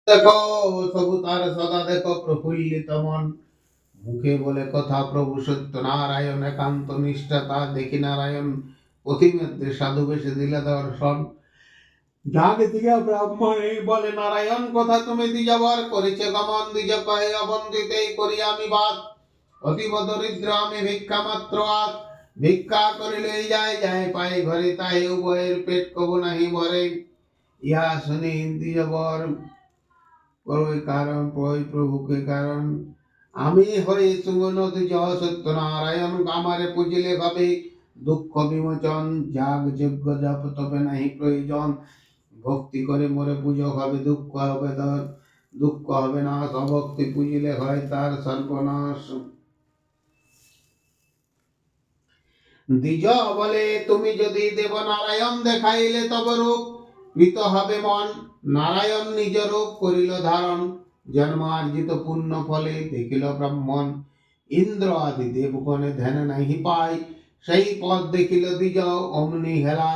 দেখো তবু তার সদা দেখো প্রফুল্লিত মন, মুখে বলে কথা প্রভু সত্য নারায়ণ, একান্ত নিষ্ঠা তা দেখি নারায়ণ, পথিমধ্যে সাধু বেশে দিলে দর্শন। জাগে দিগা ব্রাহ্মণে বলে নারায়ণ কথা তুমি দ্বিজবর করেছে গমন, দ্বিজ কহে অবন্দিতেই করি আমি বাদ, অতীব দরিদ্র আমি ভিক্ষা মাত্র আদ, ভিক্ষা করিলেই যায় যায় পাই ঘরে, তাই উভয়ের পেট কবু নাহি ভরে। ইহা শুনি দ্বিজবর ওই কারণ ওই প্রভুকে কারণ, আমি হই সুমন দ্বিজ সত্য নারায়ণ, আমারে পুজিলে হবে দুঃখ বিমোচন, যাগ যজ্ঞ জপ তবে নাহি প্রয়োজন, ভক্তি করে মোরে পুজো হবে দুঃখ হবে দুঃখ হবে না, অভক্তি পুজিলে হয় তার সর্বনাশ। দ্বিজ বলে তুমি যদি দেব নারায়ণ দেখাইলে তব রূপ, প্রীত হবে মন, নারায়ণ নিজ রূপ করিল ধারণ, জন্মার্জিত পুণ্য ফলে দেখিল ব্রাহ্মণ, ইন্দ্র আদি দেবগণে ধ্যান নাহি পায়, সেই পথ দেখিল দ্বিজ অমনি হেলা।